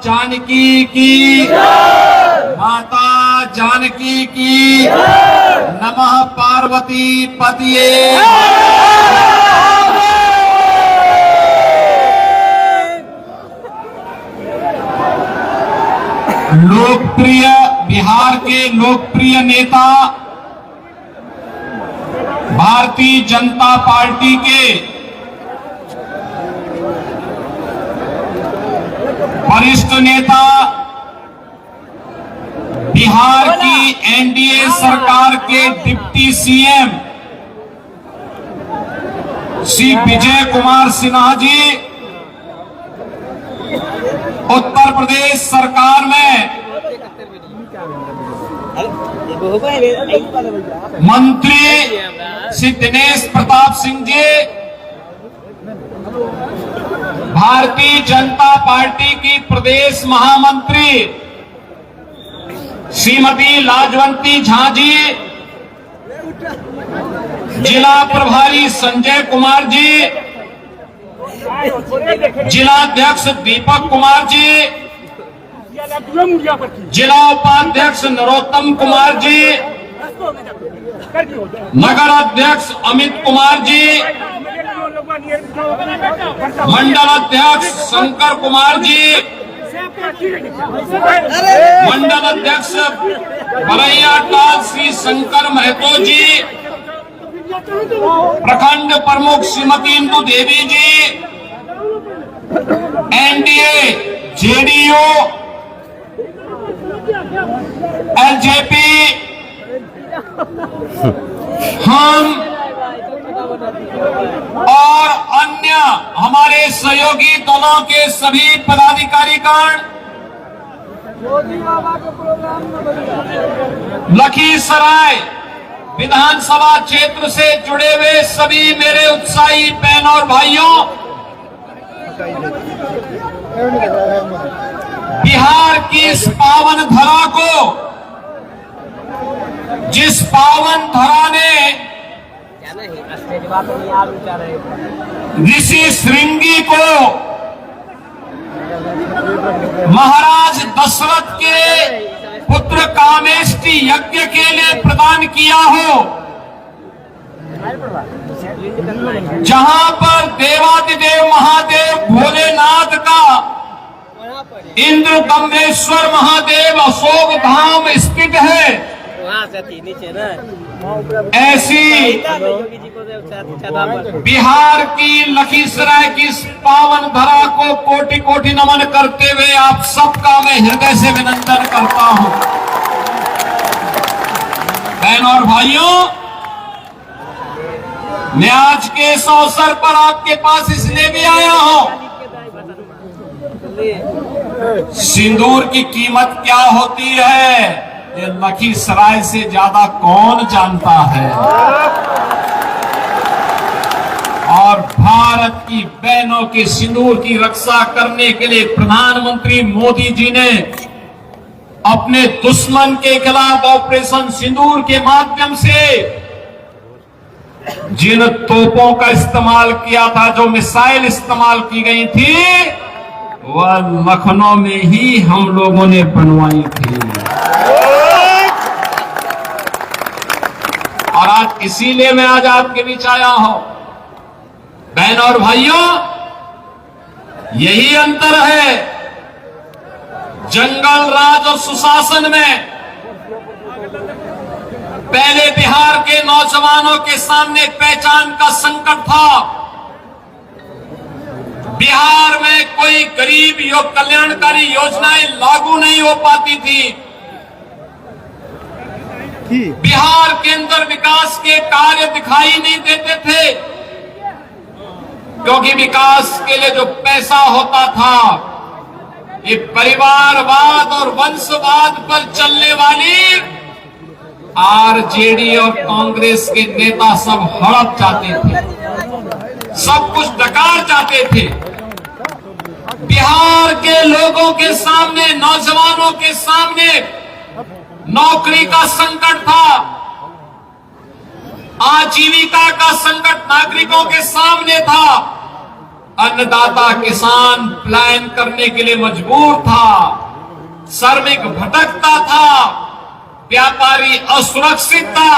जानकी की, माता जानकी की, नमः पार्वती पतिये। लोकप्रिय बिहार के लोकप्रिय नेता, भारतीय जनता पार्टी के वरिष्ठ नेता, बिहार की एनडीए सरकार के डिप्टी सीएम श्री विजय कुमार सिन्हा जी, उत्तर प्रदेश सरकार में मंत्री श्री दिनेश प्रताप सिंह जी, भारतीय जनता पार्टी की प्रदेश महामंत्री श्रीमती लाजवंती झा जी, जिला प्रभारी संजय कुमार जी, जिलाध्यक्ष दीपक कुमार जी, जिला उपाध्यक्ष नरोत्तम कुमार जी, नगर अध्यक्ष अमित कुमार जी, मंडल अध्यक्ष शंकर कुमार जी, मंडल अध्यक्ष बरैयाटाल श्री शंकर महतो जी, प्रखंड प्रमुख श्रीमती इंदु देवी जी, एनडीए, जेडीयू, एलजेपी, हम और अन्य हमारे सहयोगी दलों के सभी पदाधिकारीगण, लखीसराय विधानसभा क्षेत्र से जुड़े हुए सभी मेरे उत्साही बहनों और भाइयों, बिहार की इस पावन धरा को, जिस पावन धरा ने ऋषि श्रृंगी को महाराज दशरथ के पुत्र कामेष्टि यज्ञ के लिए प्रदान किया हो, जहां पर देवादिदेव महादेव भोलेनाथ का इंद्र ब्रह्मेश्वर महादेव अशोक धाम स्थित है, ऐसी बिहार की लखीसराय की पावन धरा को कोटि कोटि नमन करते हुए आप सबका मैं हृदय से अभिनंदन करता हूं। बहनों और भाइयों, मैं आज के इस अवसर पर आपके पास इसलिए भी आया हूं, सिंदूर की कीमत क्या होती है ये लखीसराय से ज्यादा कौन जानता है। और भारत की बहनों के सिंदूर की रक्षा करने के लिए प्रधानमंत्री मोदी जी ने अपने दुश्मन के खिलाफ ऑपरेशन सिंदूर के माध्यम से जिन तोपों का इस्तेमाल किया था, जो मिसाइल इस्तेमाल की गई थी, वह लखनऊ में ही हम लोगों ने बनवाई थी। और आज इसीलिए मैं आज आपके बीच आया हूं। बहनों और भाइयों, यही अंतर है जंगल राज और सुशासन में। पहले बिहार के नौजवानों के सामने पहचान का संकट था। बिहार में कोई गरीब कल्याणकारी योजनाएं लागू नहीं हो पाती थी। बिहार के अंदर विकास के कार्य दिखाई नहीं देते थे, क्योंकि विकास के लिए जो पैसा होता था, ये परिवारवाद और वंशवाद पर चलने वाली आरजेडी और कांग्रेस के नेता सब हड़प जाते थे, सब कुछ डकार जाते थे। बिहार के लोगों के सामने, नौजवानों के सामने नौकरी का संकट था, आजीविका का संकट नागरिकों के सामने था। अन्नदाता किसान प्लान करने के लिए मजबूर था, श्रमिक भटकता था, व्यापारी असुरक्षित था,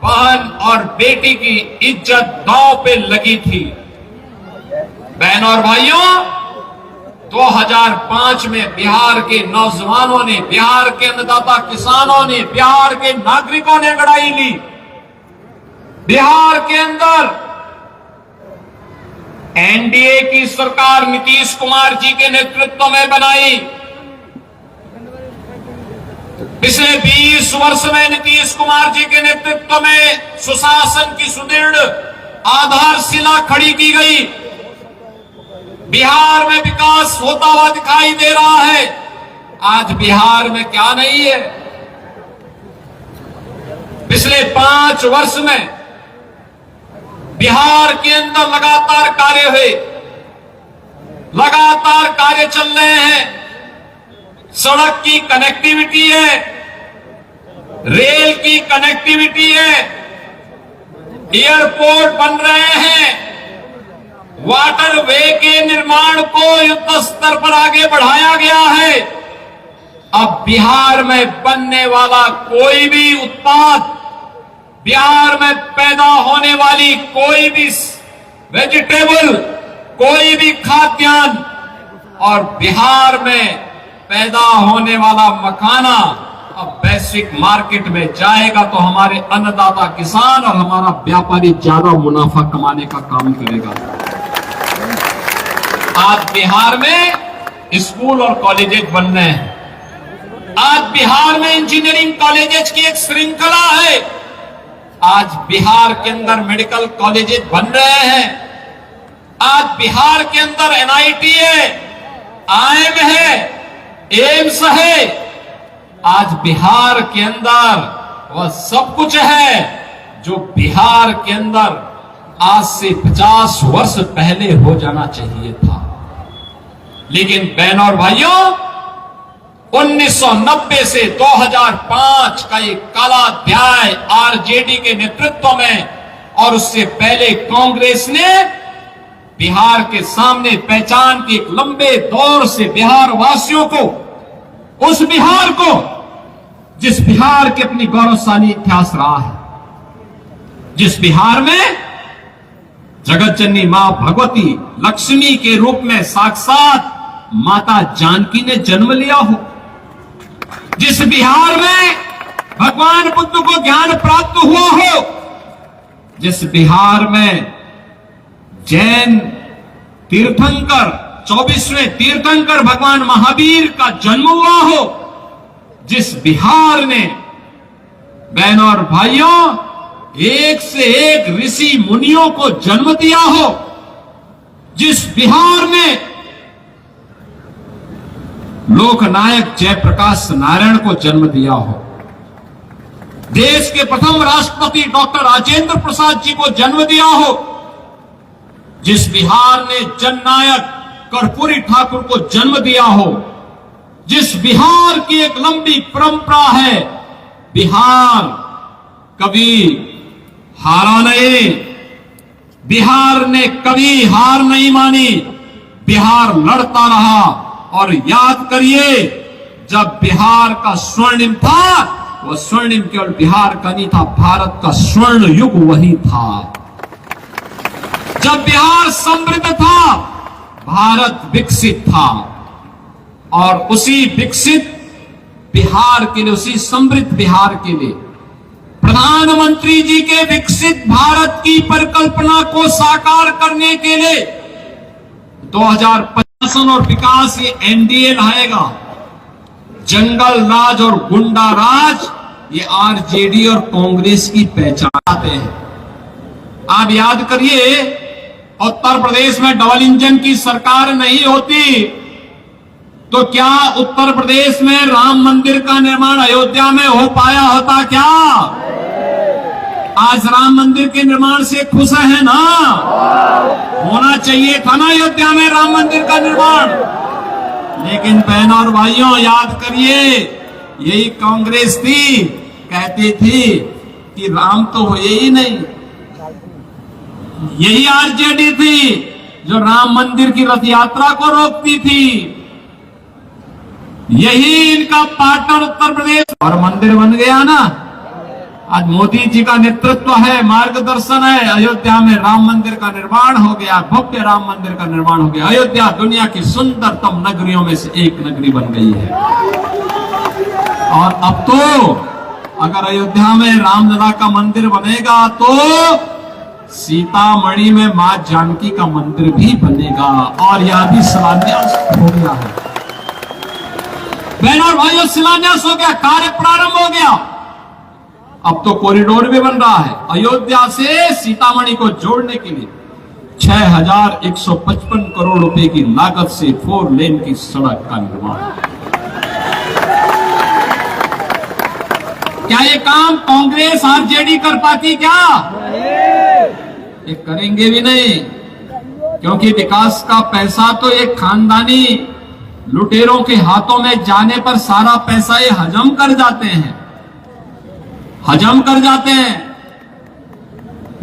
बहन और बेटी की इज्जत दांव पे लगी थी। बहनों और भाइयों, 2005 में बिहार के नौजवानों ने, बिहार के अन्नदाता किसानों ने, बिहार के नागरिकों ने लड़ाई ली। बिहार के अंदर एनडीए की सरकार नीतीश कुमार जी के नेतृत्व में बनाई। पिछले 20 वर्ष में नीतीश कुमार जी के नेतृत्व में सुशासन की सुदृढ़ आधारशिला खड़ी की गई। बिहार में विकास होता हुआ दिखाई दे रहा है। आज बिहार में क्या नहीं है? पिछले 5 वर्ष में बिहार के अंदर लगातार कार्य हुए, लगातार कार्य चल रहे हैं। सड़क की कनेक्टिविटी है, रेल की कनेक्टिविटी है, एयरपोर्ट बन रहे हैं, वाटरवे के निर्माण को युद्ध स्तर पर आगे बढ़ाया गया है। अब बिहार में बनने वाला कोई भी उत्पाद, बिहार में पैदा होने वाली कोई भी वेजिटेबल, कोई भी खाद्यान्न और बिहार में पैदा होने वाला मखाना अब वैश्विक मार्केट में जाएगा तो हमारे अन्नदाता किसान और हमारा व्यापारी ज्यादा मुनाफा कमाने का काम करेगा। आज बिहार में स्कूल और कॉलेजेस बन रहे हैं। आज बिहार में इंजीनियरिंग कॉलेजेस की एक श्रृंखला है। आज बिहार के अंदर मेडिकल कॉलेजेस बन रहे हैं। आज बिहार के अंदर एनआईटी है, आईएम है, एम्स है। आज बिहार के अंदर वह सब कुछ है जो बिहार के अंदर आज से 50 वर्ष पहले हो जाना चाहिए था। लेकिन बहनों और भाइयों, 1990 से 2005 का एक काला अध्याय आरजेडी के नेतृत्व में और उससे पहले कांग्रेस ने बिहार के सामने पहचान के एक लंबे दौर से बिहार वासियों को, उस बिहार को जिस बिहार के अपनी गौरवशाली इतिहास रहा है, जिस बिहार में जगत जननी मां भगवती लक्ष्मी के रूप में साक्षात माता जानकी ने जन्म लिया हो, जिस बिहार में भगवान बुद्ध को ज्ञान प्राप्त हुआ हो, जिस बिहार में जैन तीर्थंकर 24वें तीर्थंकर भगवान महावीर का जन्म हुआ हो, जिस बिहार ने बहनों और भाइयों एक से एक ऋषि मुनियों को जन्म दिया हो, जिस बिहार ने लोकनायक जयप्रकाश नारायण को जन्म दिया हो, देश के प्रथम राष्ट्रपति डॉक्टर राजेंद्र प्रसाद जी को जन्म दिया हो, जिस बिहार ने जननायक कर्पूरी ठाकुर को जन्म दिया हो, जिस बिहार की एक लंबी परंपरा है, बिहार कभी हारा नहीं, बिहार ने कभी हार नहीं मानी, बिहार लड़ता रहा। और याद करिए, जब बिहार का स्वर्णिम था, वह स्वर्णिम केवल बिहार का नहीं था, भारत का स्वर्ण युग वही था। जब बिहार समृद्ध था, भारत विकसित था। और उसी विकसित बिहार के लिए, उसी समृद्ध बिहार के लिए प्रधानमंत्री जी के विकसित भारत की परिकल्पना को साकार करने के लिए 2050 और विकास ये एनडीए लाएगा। जंगल राज और गुंडा राज ये आरजेडी और कांग्रेस की पहचान है। आप याद करिए, उत्तर प्रदेश में डबल इंजन की सरकार नहीं होती तो क्या उत्तर प्रदेश में राम मंदिर का निर्माण अयोध्या में हो पाया होता क्या? आज राम मंदिर के निर्माण से खुश है ना? होना चाहिए था ना अयोध्या में राम मंदिर का निर्माण। लेकिन बहनों और भाइयों, याद करिए, यही कांग्रेस थी, कहती थी कि राम तो हुए ही नहीं। यही आरजेडी थी, जो राम मंदिर की रथ यात्रा को रोकती थी, यही इनका पार्टनर उत्तर प्रदेश। और मंदिर बन गया ना, आज मोदी जी का नेतृत्व है, मार्गदर्शन है, अयोध्या में राम मंदिर का निर्माण हो गया, भव्य राम मंदिर का निर्माण हो गया। अयोध्या दुनिया की सुंदरतम नगरियों में से एक नगरी बन गई है। और अब तो अगर अयोध्या में रामलला का मंदिर बनेगा तो सीतामढ़ी में मां जानकी का मंदिर भी बनेगा, और यह भी शिलान्यास हो गया है। बहनों और भाइयों, शिलान्यास हो गया, कार्य प्रारंभ हो गया। अब तो कॉरिडोर भी बन रहा है। अयोध्या से सीतामढ़ी को जोड़ने के लिए 6155 करोड़ रुपए की लागत से 4 लेन की सड़क का निर्माण। क्या ये काम कांग्रेस आरजेडी कर पाती? क्या ये करेंगे भी नहीं, क्योंकि विकास का पैसा तो एक खानदानी लुटेरों के हाथों में जाने पर सारा पैसा ये हजम कर जाते हैं, हजम कर जाते हैं।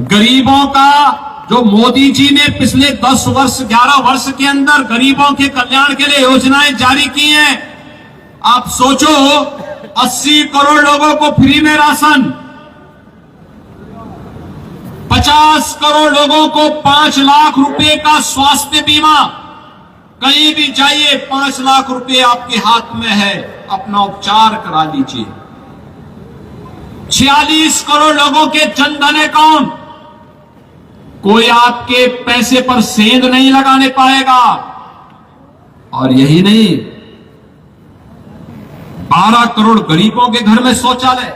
गरीबों का जो मोदी जी ने पिछले 10 वर्ष 11 वर्ष के अंदर गरीबों के कल्याण के लिए योजनाएं जारी की हैं, आप सोचो 80 करोड़ लोगों को फ्री में राशन, 50 करोड़ लोगों को 5 लाख रुपए का स्वास्थ्य बीमा, कहीं भी जाइए 5 लाख रुपए आपके हाथ में है, अपना उपचार करा लीजिए। 46 करोड़ लोगों के जनधन अकाउंट, कोई आपके पैसे पर सेंध नहीं लगाने पाएगा। और यही नहीं, 12 करोड़ गरीबों के घर में शौचालय,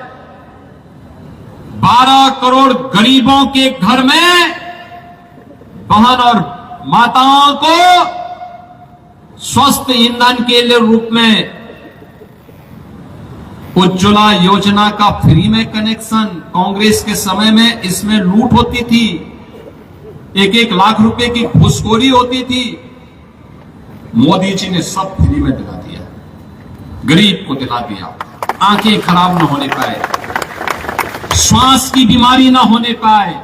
12 करोड़ गरीबों के घर में बहन और माताओं को स्वस्थ ईंधन के लिए रूप में उज्ज्वला योजना का फ्री में कनेक्शन। कांग्रेस के समय में इसमें लूट होती थी, 1-1 लाख रुपए की घूसखोरी होती थी। मोदी जी ने सब फ्री में दिला दिया, गरीब को दिला दिया। आंखें खराब ना होने पाए, श्वास की बीमारी ना होने पाए,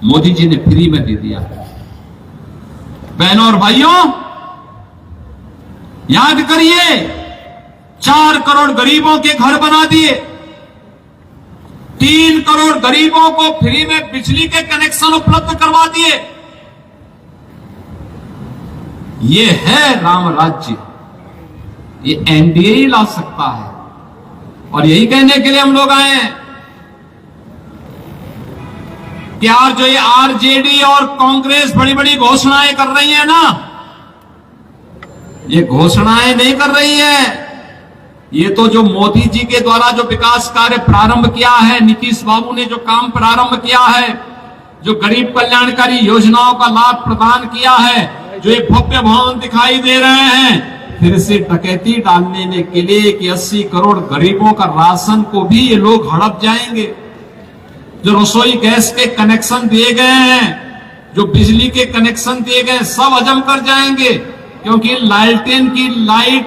मोदी जी ने फ्री में दे दिया। बहनों और भाइयों, याद करिए, 4 करोड़ गरीबों के घर बना दिए, 3 करोड़ गरीबों को फ्री में बिजली के कनेक्शन उपलब्ध करवा दिए। ये है राम राज्य, ये एनडीए ही ला सकता है। और यही कहने के लिए हम लोग आए हैं कि यार जो ये आरजेडी और कांग्रेस बड़ी बड़ी घोषणाएं कर रही है ना, ये घोषणाएं नहीं कर रही है, ये तो जो मोदी जी के द्वारा जो विकास कार्य प्रारंभ किया है, नीतीश बाबू ने जो काम प्रारंभ किया है, जो गरीब कल्याणकारी योजनाओं का लाभ प्रदान किया है, जो ये भव्य भवन दिखाई दे रहे हैं, फिर से डकैती डालने के लिए कि 80 करोड़ गरीबों का राशन को भी ये लोग हड़प जाएंगे। जो रसोई गैस के कनेक्शन दिए गए हैं, जो बिजली के कनेक्शन दिए गए, सब हजम कर जाएंगे, क्योंकि लालटेन की लाइट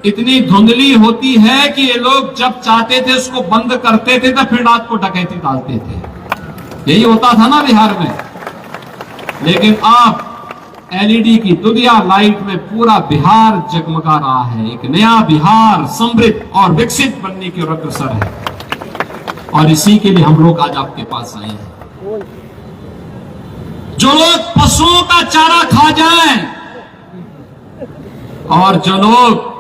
इतनी धुंधली होती है कि ये लोग जब चाहते थे उसको बंद करते थे तो फिर रात को डकैती डालते थे। यही होता था ना बिहार में। लेकिन अब एलईडी की दुनिया लाइट में पूरा बिहार जगमगा रहा है। एक नया बिहार समृद्ध और विकसित बनने की ओर अग्रसर है, और इसी के लिए हम लोग आज आपके पास आए हैं। जो लोग पशुओं का चारा खा जाएं और जो लोग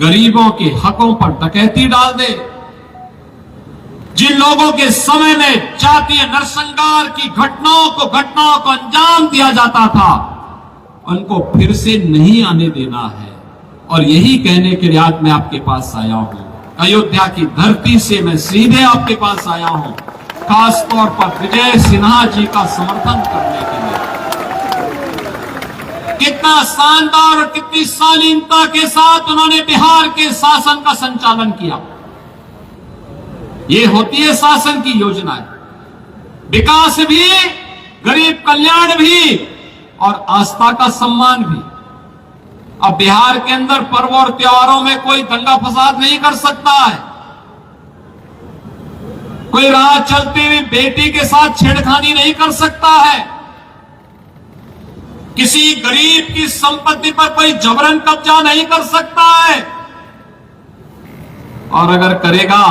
गरीबों के हकों पर डकैती डाल दे, जिन लोगों के समय में जातीय नरसंहार की घटनाओं को अंजाम दिया जाता था, उनको फिर से नहीं आने देना है। और यही कहने के लिए आज मैं आपके पास आया हूं। अयोध्या की धरती से मैं सीधे आपके पास आया हूं, खासतौर पर विजय सिन्हा जी का समर्थन करने के लिए। कितना शानदार और कितनी शालीनता के साथ उन्होंने बिहार के शासन का संचालन किया। ये होती है शासन की योजनाएं, विकास भी, गरीब कल्याण भी और आस्था का सम्मान भी। अब बिहार के अंदर पर्व और त्योहारों में कोई दंगा फसाद नहीं कर सकता है, कोई राह चलती हुई बेटी के साथ छेड़खानी नहीं कर सकता है। किसी गरीब की संपत्ति पर कोई जबरन कब्जा नहीं कर सकता है, और अगर करेगा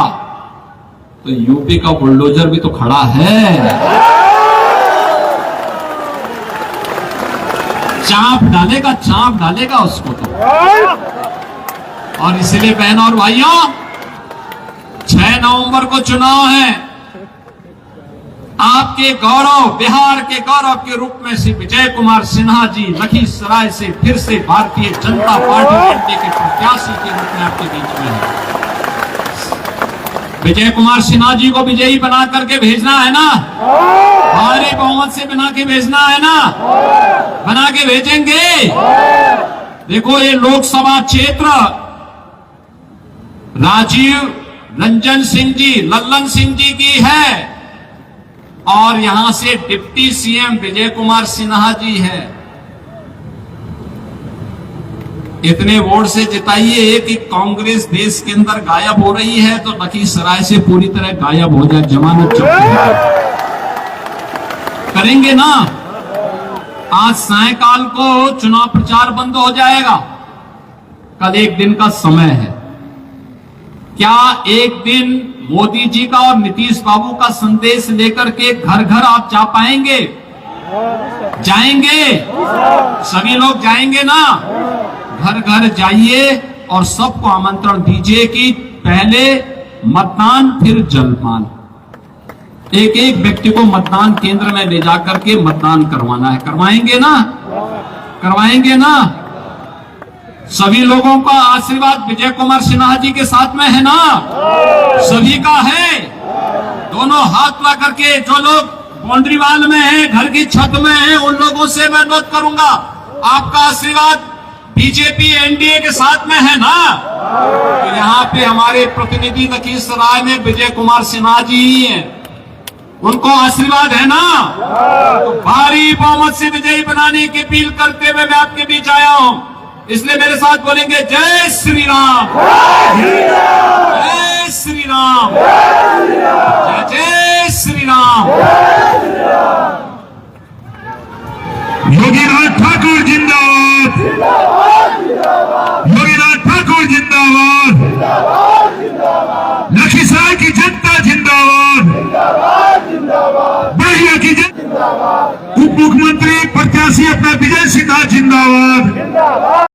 तो यूपी का बुलडोजर भी तो खड़ा है, चाप डालेगा उसको तो। और इसलिए बहनों और भाइयों, 6 नवंबर को चुनाव है। आपके गौरव, बिहार के गौरव के रूप में श्री विजय कुमार सिन्हा जी लखीसराय से फिर से भारतीय जनता पार्टी एनडीए के प्रत्याशी के रूप में आपके बीच में है। विजय कुमार सिन्हा जी को विजयी बना करके भेजना है ना, भारी बहुमत से बना के भेजना है ना, बना के भेजेंगे। देखो, ये लोकसभा क्षेत्र राजीव रंजन सिंह जी, लल्लन सिंह जी की है, और यहां से डिप्टी सीएम विजय कुमार सिन्हा जी है। इतने वोट से जिताइए कि कांग्रेस देश के अंदर गायब हो रही है, तो लखीसराय से पूरी तरह गायब हो जाए, जमानत करेंगे ना। आज सायंकाल को चुनाव प्रचार बंद हो जाएगा, कल एक दिन का समय है। क्या एक दिन मोदी जी का और नीतीश बाबू का संदेश लेकर के घर घर आप जा पाएंगे? जाएंगे? सभी लोग जाएंगे ना? घर घर जाइए और सबको आमंत्रण दीजिए कि पहले मतदान फिर जलपान। एक एक व्यक्ति को मतदान केंद्र में ले जाकर के मतदान करवाना है। करवाएंगे ना? करवाएंगे ना? सभी लोगों का आशीर्वाद विजय कुमार सिन्हा जी के साथ में है ना? सभी का है। दोनों हाथ ला करके, जो लोग बाउंड्री वाल में हैं, घर की छत में हैं, उन लोगों से मैं अनुरोध करूंगा, आपका आशीर्वाद बीजेपी एनडीए के साथ में है ना? तो यहाँ पे हमारे प्रतिनिधि लखीसराय में विजय कुमार सिन्हा जी ही हैं, उनको आशीर्वाद है ना? तो भारी बहुमत से विजयी बनाने की अपील करते हुए मैं आपके बीच आया हूं, इसलिए मेरे साथ बोलेंगे जय श्री राम, जय श्री राम, जय जय श्री राम। योगीनाथ ठाकुर जिंदाबाद, योगीनाथ ठाकुर जिंदाबाद, लखीसराय की जनता जिंदाबाद, बढ़िया की जनता, उप मुख्यमंत्री प्रत्याशी अपना विजय सिन्हा जिंदाबाद।